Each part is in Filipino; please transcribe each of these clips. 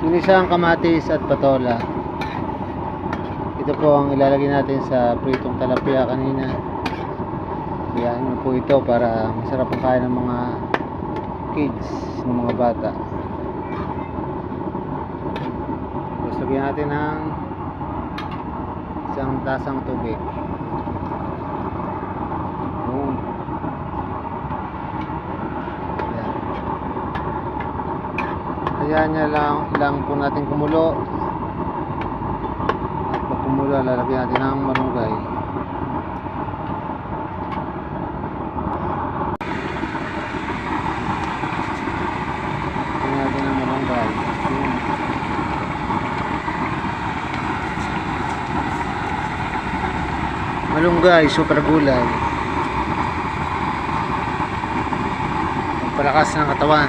ginisang kamatis at patola. Ito po ang ilalagay natin sa pritong talapia kanina. Kayaan mo po ito para masarap ang kain ng mga kids, ng mga bata. Tapos lagyan natin ng isang tasang tubig. Boom. Ayan. Hayaan niya lang po natin kumulo. At pag kumulo, lalagyan natin ng malunggay. Lagyan natin ng malunggay. Boom. Malunggay, super gulay. Pagpalakas ng katawan,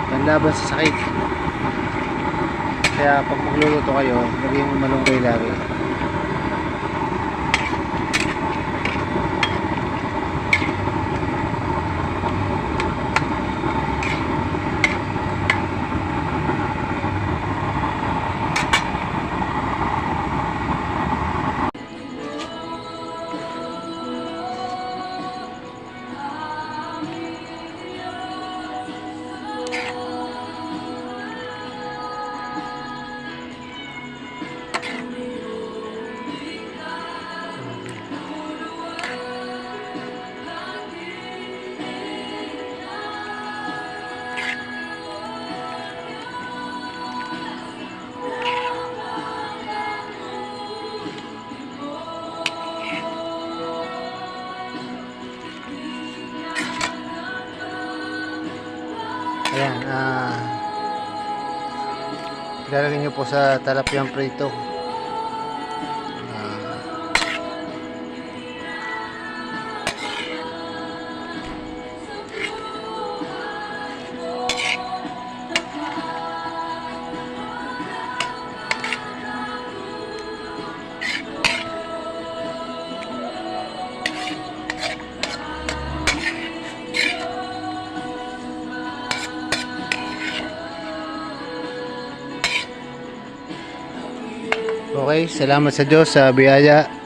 panlaban sa sakit. Kaya pag magluluto kayo, lagyan mo malunggay lagi. Ayan, ilalagay nyo po sa talapiang prito. Okay, salamat sa Diyos sa biyaya.